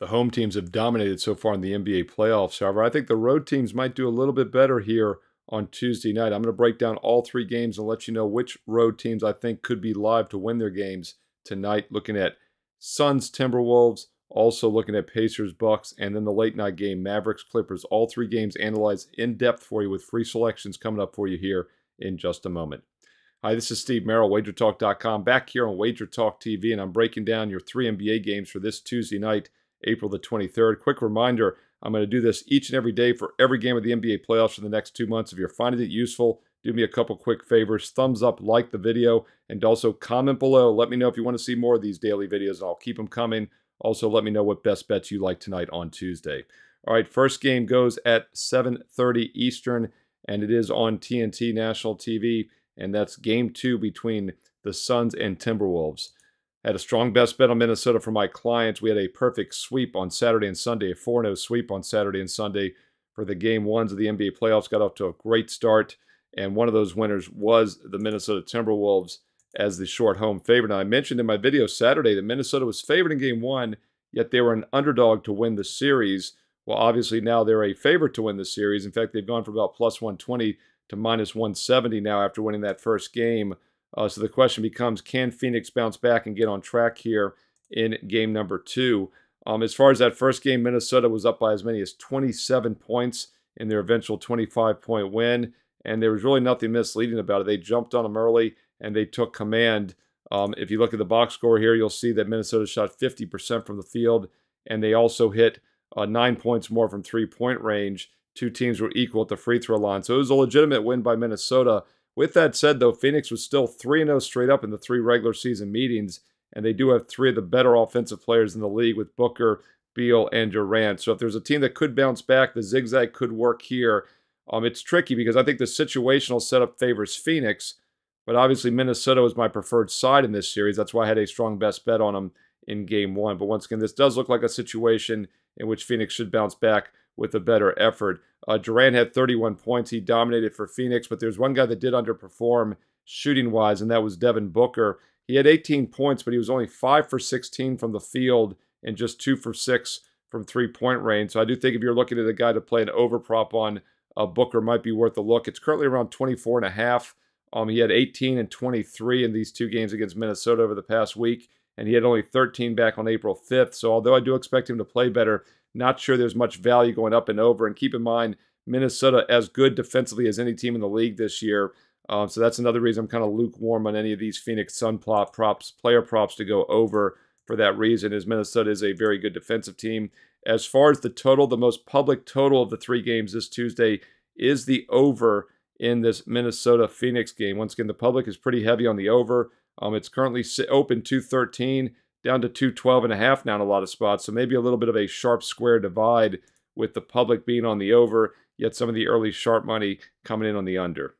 The home teams have dominated so far in the NBA playoffs. However, I think the road teams might do a little bit better here on Tuesday night. I'm going to break down all three games and let you know which road teams I think could be live to win their games tonight. Looking at Suns, Timberwolves, also looking at Pacers, Bucks, and then the late night game, Mavericks, Clippers. All three games analyzed in depth for you with free selections coming up for you here in just a moment. Hi, this is Steve Merril, WagerTalk.com, back here on WagerTalk TV, and I'm breaking down your three NBA games for this Tuesday night, April the 23rd. Quick reminder, I'm going to do this each and every day for every game of the NBA playoffs for the next 2 months. If you're finding it useful, do me a couple quick favors. Thumbs up, like the video, and also comment below. Let me know if you want to see more of these daily videos, and I'll keep them coming. Also, let me know what best bets you like tonight on Tuesday. All right, first game goes at 7:30 Eastern, and it is on TNT National TV, and that's Game 2 between the Suns and Timberwolves. I had a strong best bet on Minnesota for my clients. We had a perfect sweep on Saturday and Sunday, a 4-0 sweep on Saturday and Sunday for the Game 1s of the NBA playoffs. Got off to a great start, and one of those winners was the Minnesota Timberwolves as the short home favorite. Now, I mentioned in my video Saturday that Minnesota was favored in Game 1, yet they were an underdog to win the series. Well, obviously now they're a favorite to win the series. In fact, they've gone from about plus 120 to minus 170 now after winning that first game. So the question becomes, can Phoenix bounce back and get on track here in game number 2? As far as that first game, Minnesota was up by as many as 27 points in their eventual 25-point win, and there was really nothing misleading about it. They jumped on them early, and they took command. If you look at the box score here, you'll see that Minnesota shot 50% from the field, and they also hit 9 points more from three-point range. Two teams were equal at the free throw line. So it was a legitimate win by Minnesota. With that said, though, Phoenix was still 3-0 straight up in the 3 regular season meetings, and they do have 3 of the better offensive players in the league with Booker, Beal, and Durant. So if there's a team that could bounce back, the zigzag could work here. It's tricky because I think the situational setup favors Phoenix, but obviously Minnesota was my preferred side in this series. That's why I had a strong best bet on them in Game 1. But once again, this does look like a situation in which Phoenix should bounce back with a better effort. Durant had 31 points. He dominated for Phoenix, but there's one guy that did underperform shooting-wise, and that was Devin Booker. He had 18 points, but he was only 5 for 16 from the field and just 2 for 6 from three-point range. So I do think if you're looking at a guy to play an overprop on, Booker might be worth a look. It's currently around 24.5. He had 18 and 23 in these 2 games against Minnesota over the past week, and he had only 13 back on April 5th. So although I do expect him to play better, not sure there's much value going up and over. And keep in mind, Minnesota as good defensively as any team in the league this year. So that's another reason I'm kind of lukewarm on any of these Phoenix Sun props, player props to go over for that reason, as Minnesota is a very good defensive team. As far as the total, the most public total of the 3 games this Tuesday is the over in this Minnesota-Phoenix game. Once again, the public is pretty heavy on the over. It's currently open 213. Down to 212.5 now in a lot of spots. So maybe a little bit of a sharp square divide with the public being on the over, yet some of the early sharp money coming in on the under.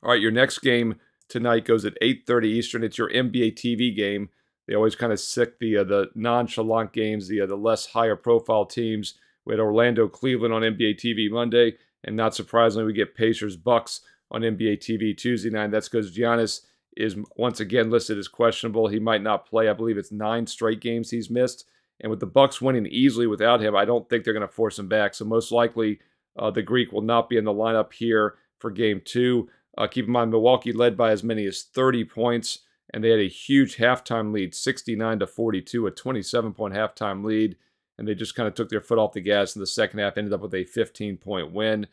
All right, your next game tonight goes at 8:30 Eastern. It's your NBA TV game. They always kind of sick the nonchalant games, the less higher profile teams. We had Orlando, Cleveland on NBA TV Monday, and not surprisingly, we get Pacers, Bucks on NBA TV Tuesday night. That's because Giannis is once again listed as questionable. He might not play. I believe it's 9 straight games he's missed. And with the Bucks winning easily without him, I don't think they're going to force him back. So most likely the Greek will not be in the lineup here for Game 2. Keep in mind, Milwaukee led by as many as 30 points, and they had a huge halftime lead, 69-42, a 27-point halftime lead. And they just kind of took their foot off the gas in the second half, ended up with a 15-point win.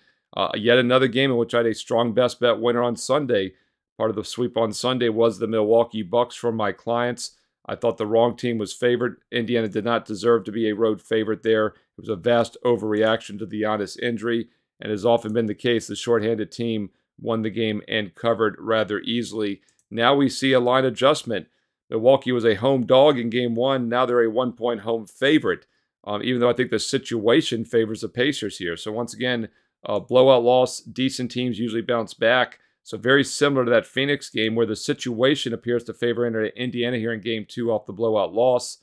Yet another game in which I had a strong best bet winner on Sunday. Part of the sweep on Sunday was the Milwaukee Bucks from my clients. I thought the wrong team was favored. Indiana did not deserve to be a road favorite there. It was a vast overreaction to the Giannis injury, and has often been the case, the shorthanded team won the game and covered rather easily. Now we see a line adjustment. Milwaukee was a home dog in Game 1. Now they're a 1-point home favorite, even though I think the situation favors the Pacers here. So once again, blowout loss. Decent teams usually bounce back. So very similar to that Phoenix game where the situation appears to favor Indiana here in Game 2 off the blowout loss.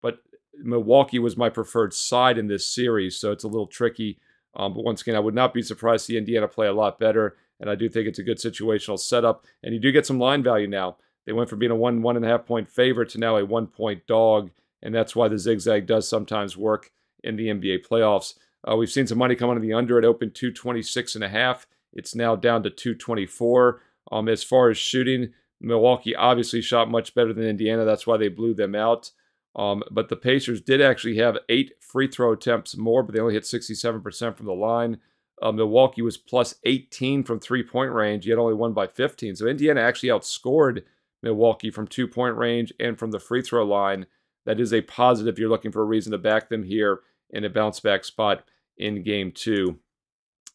But Milwaukee was my preferred side in this series, so it's a little tricky. But once again, I would not be surprised to see Indiana play a lot better, and I do think it's a good situational setup. And you do get some line value now. They went from being a 1.5 point favorite to now a 1-point dog. and that's why the zigzag does sometimes work in the NBA playoffs. We've seen some money come on the under. It opened 226.5. It's now down to 224. As far as shooting, Milwaukee obviously shot much better than Indiana. That's why they blew them out. But the Pacers did actually have 8 free throw attempts more, but they only hit 67% from the line. Milwaukee was plus 18 from three-point range, yet only won by 15. So Indiana actually outscored Milwaukee from two-point range and from the free throw line. That is a positive. You're looking for a reason to back them here in a bounce-back spot in Game 2.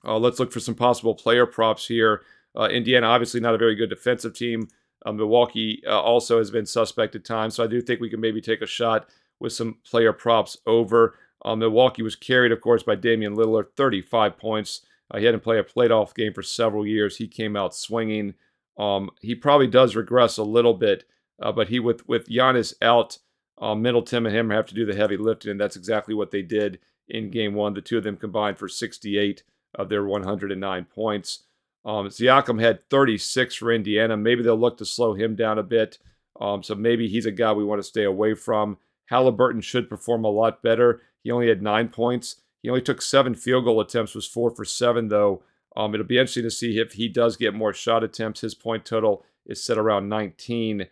Let's look for some possible player props here. Indiana, obviously not a very good defensive team. Milwaukee also has been suspect at times, so I do think we can maybe take a shot with some player props over. Milwaukee was carried, of course, by Damian Lillard, 35 points. He hadn't played a playoff game for several years. He came out swinging. He probably does regress a little bit, but with Giannis out, Middleton and him have to do the heavy lifting, and that's exactly what they did in Game 1. The two of them combined for 68 of their 109 points. Siakam had 36 for Indiana. Maybe they'll look to slow him down a bit. So maybe he's a guy we want to stay away from. Halliburton should perform a lot better. He only had 9 points. He only took 7 field goal attempts, was 4 for 7, though. It'll be interesting to see if he does get more shot attempts. His point total is set around 19.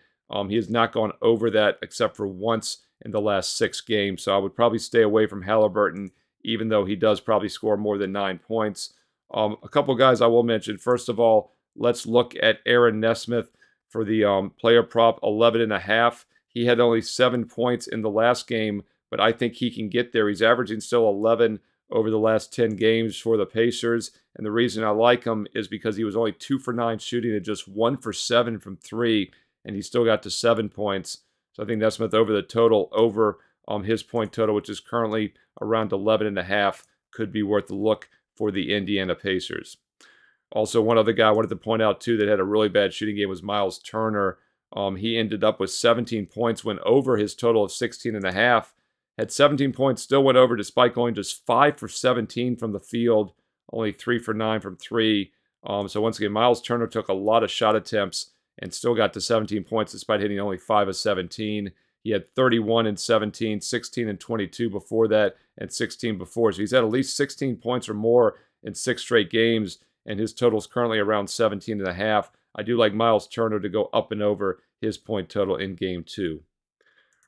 He has not gone over that except for once in the last 6 games. So I would probably stay away from Halliburton, even though he does probably score more than 9 points. A couple guys I will mention. First of all, let's look at Aaron Nesmith for the player prop, 11.5. He had only 7 points in the last game, but I think he can get there. He's averaging still 11 over the last 10 games for the Pacers, and the reason I like him is because he was only 2 for 9 shooting and just 1 for 7 from 3, and he still got to 7 points. So I think Nesmith over the total, over his point total, which is currently around 11.5, could be worth a look for the Indiana Pacers. Also, one other guy I wanted to point out, too, that had a really bad shooting game was Miles Turner. He ended up with 17 points, went over his total of 16.5. Had 17 points, still went over despite going just 5 for 17 from the field, only 3 for 9 from 3. So once again, Miles Turner took a lot of shot attempts and still got to 17 points despite hitting only 5 of 17. He had 31 and 17, 16 and 22 before that, and 16 before. So he's had at least 16 points or more in 6 straight games, and his total is currently around 17.5. I do like Miles Turner to go up and over his point total in Game 2.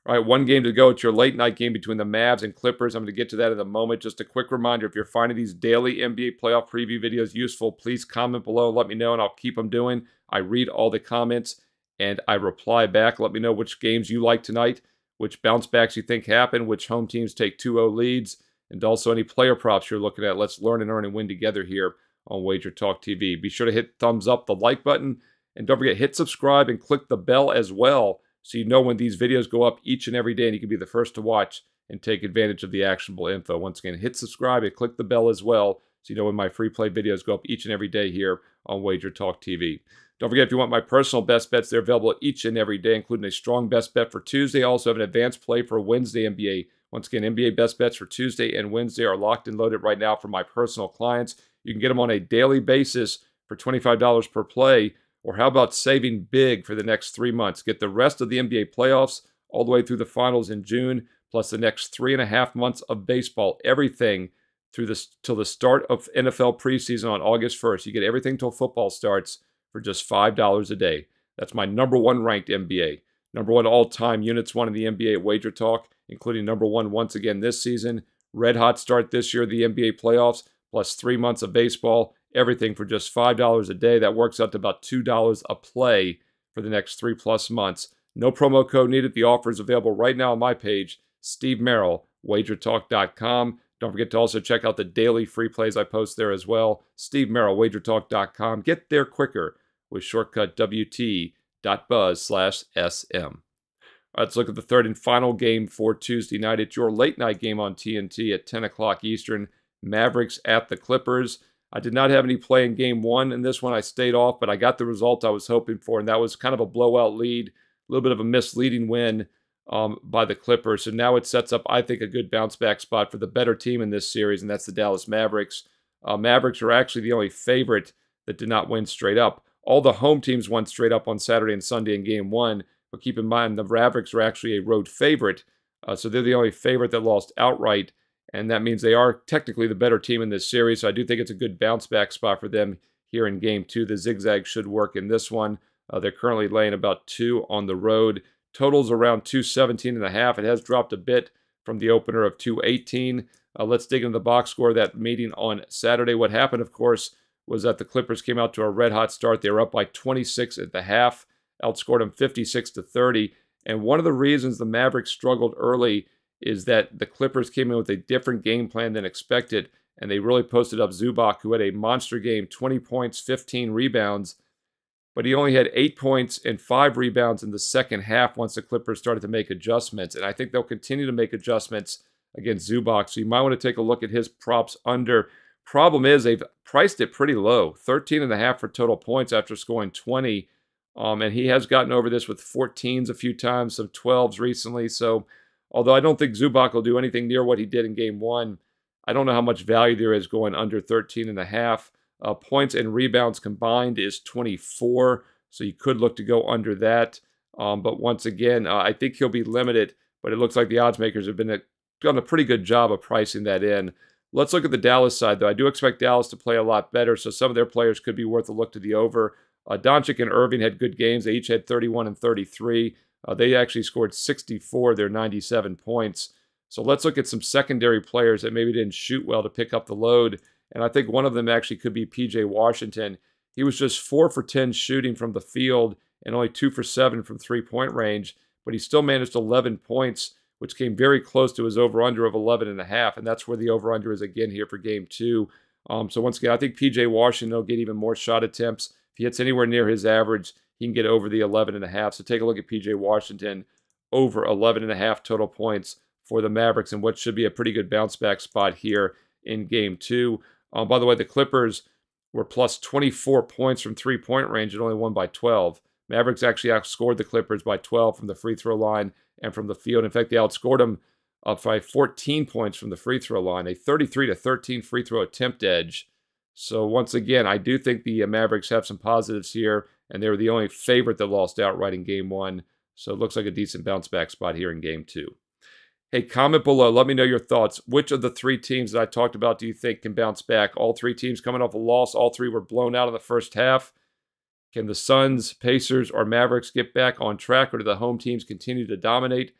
All right, one game to go. It's your late night game between the Mavs and Clippers. I'm going to get to that in a moment. Just a quick reminder, if you're finding these daily NBA playoff preview videos useful, please comment below and let me know, and I'll keep them doing. I read all the comments, and I reply back. Let me know which games you like tonight, which bounce backs you think happen, which home teams take 2-0 leads, and also any player props you're looking at. Let's learn and earn and win together here on WagerTalk TV. Be sure to hit thumbs up, the like button, and don't forget, hit subscribe and click the bell as well, so you know when these videos go up each and every day, and you can be the first to watch and take advantage of the actionable info. Once again, hit subscribe and click the bell as well, so you know when my free play videos go up each and every day here on WagerTalk TV. Don't forget, if you want my personal best bets, they're available each and every day, including a strong best bet for Tuesday. I also have an advanced play for Wednesday NBA. Once again, NBA best bets for Tuesday and Wednesday are locked and loaded right now for my personal clients. You can get them on a daily basis for $25 per play. Or how about saving big for the next 3 months? Get the rest of the NBA playoffs all the way through the finals in June, plus the next 3.5 months of baseball. Everything till the start of NFL preseason on August 1st. You get everything till football starts for just $5 a day. That's my #1 ranked NBA. #1 all-time units won in the NBA at WagerTalk, including #1 once again this season. Red hot start this year, the NBA playoffs, plus 3 months of baseball. Everything for just $5 a day. That works out to about $2 a play for the next 3+ months. No promo code needed. The offer is available right now on my page, Steve Merril, WagerTalk.com. Don't forget to also check out the daily free plays I post there as well. Steve Merril, WagerTalk.com. Get there quicker with shortcut WT.buzz/SM. Let's look at the third and final game for Tuesday night. It's your late night game on TNT at 10 o'clock Eastern. Mavericks at the Clippers. I did not have any play in Game 1. In this one, I stayed off, but I got the result I was hoping for, and that was kind of a blowout lead, a little bit of a misleading win by the Clippers. So now it sets up, I think, a good bounce-back spot for the better team in this series, and that's the Dallas Mavericks. Mavericks are actually the only favorite that did not win straight up. All the home teams won straight up on Saturday and Sunday in Game 1, but keep in mind the Mavericks are actually a road favorite So they're the only favorite that lost outright, and that means they are technically the better team in this series. So I do think it's a good bounce-back spot for them here in Game 2. The zigzag should work in this one. They're currently laying about 2 on the road. Total's around 217.5. It has dropped a bit from the opener of 218. Let's dig into the box score of that meeting on Saturday. What happened, of course, was that the Clippers came out to a red-hot start. They were up by 26 at the half, outscored them 56-30. And one of the reasons the Mavericks struggled early is that the Clippers came in with a different game plan than expected, and they really posted up Zubac, who had a monster game, 20 points, 15 rebounds, but he only had 8 points and 5 rebounds in the second half once the Clippers started to make adjustments. And I think they'll continue to make adjustments against Zubac, so you might want to take a look at his props under. Problem is, they've priced it pretty low, 13.5 for total points after scoring 20. And he has gotten over this with 14s a few times, some 12s recently. So although I don't think Zubac will do anything near what he did in Game 1, I don't know how much value there is going under 13.5. Points and rebounds combined is 24, so you could look to go under that. But once again, I think he'll be limited, but it looks like the odds makers have done a pretty good job of pricing that in. Let's look at the Dallas side, though. I do expect Dallas to play a lot better, so some of their players could be worth a look to the over. Doncic and Irving had good games. They each had 31 and 33. They actually scored 64 of their 97 points. So let's look at some secondary players that maybe didn't shoot well to pick up the load. And I think one of them actually could be P.J. Washington. He was just 4 for 10 shooting from the field and only 2 for 7 from three-point range, but he still managed 11 points, which came very close to his over-under of 11.5, and that's where the over-under is again here for Game 2. So once again, I think P.J. Washington will get even more shot attempts. If he hits anywhere near his average, he can get over the 11.5. So take a look at P.J. Washington, over 11.5 total points for the Mavericks, and what should be a pretty good bounce-back spot here in Game 2. By the way, the Clippers were plus 24 points from three-point range and only won by 12. Mavericks actually outscored the Clippers by 12 from the free throw line and from the field. In fact, they outscored them by 14 points from the free throw line, a 33-13 free throw attempt edge. So once again, I do think the Mavericks have some positives here, and they were the only favorite that lost outright in Game 1. So it looks like a decent bounce-back spot here in Game 2. Hey, comment below. Let me know your thoughts. Which of the 3 teams that I talked about do you think can bounce back? All 3 teams coming off a loss. All 3 were blown out in the first half. Can the Suns, Pacers, or Mavericks get back on track, or do the home teams continue to dominate?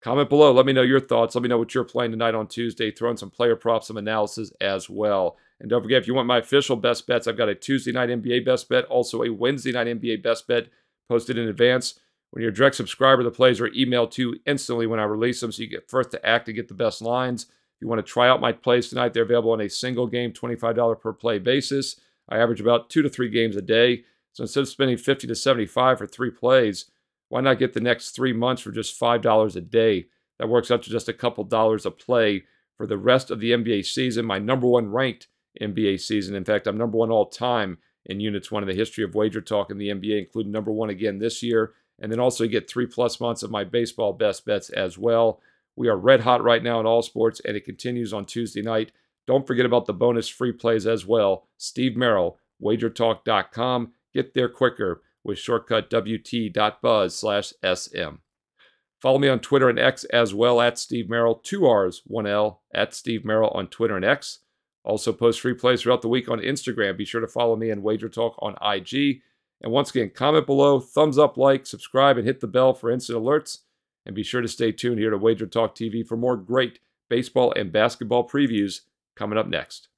Comment below. Let me know your thoughts. Let me know what you're playing tonight on Tuesday. Throw in some player props, some analysis as well. And don't forget, if you want my official best bets, I've got a Tuesday night NBA best bet, also a Wednesday night NBA best bet posted in advance. When you're a direct subscriber, the plays are emailed to you instantly when I release them, so you get first to act and get the best lines. If you want to try out my plays tonight, they're available on a single game, $25 per play basis. I average about 2 to 3 games a day. So instead of spending $50 to $75 for 3 plays, why not get the next 3 months for just $5 a day? That works out to just a couple dollars a play for the rest of the NBA season, my #1 ranked NBA season. In fact, I'm #1 all time in units 1 in the history of WagerTalk in the NBA, including #1 again this year. And then also you get 3+ months of my baseball best bets as well. We are red hot right now in all sports, and it continues on Tuesday night. Don't forget about the bonus free plays as well. Steve Merril, WagerTalk.com. Get there quicker with shortcut WT.buzz/SM. Follow me on Twitter and X as well, at Steve Merril, 2 R's, 1 L, at Steve Merril on Twitter and X. Also post free plays throughout the week on Instagram. Be sure to follow me and WagerTalk on IG. And once again, comment below, thumbs up, like, subscribe, and hit the bell for instant alerts. And be sure to stay tuned here to WagerTalk TV for more great baseball and basketball previews coming up next.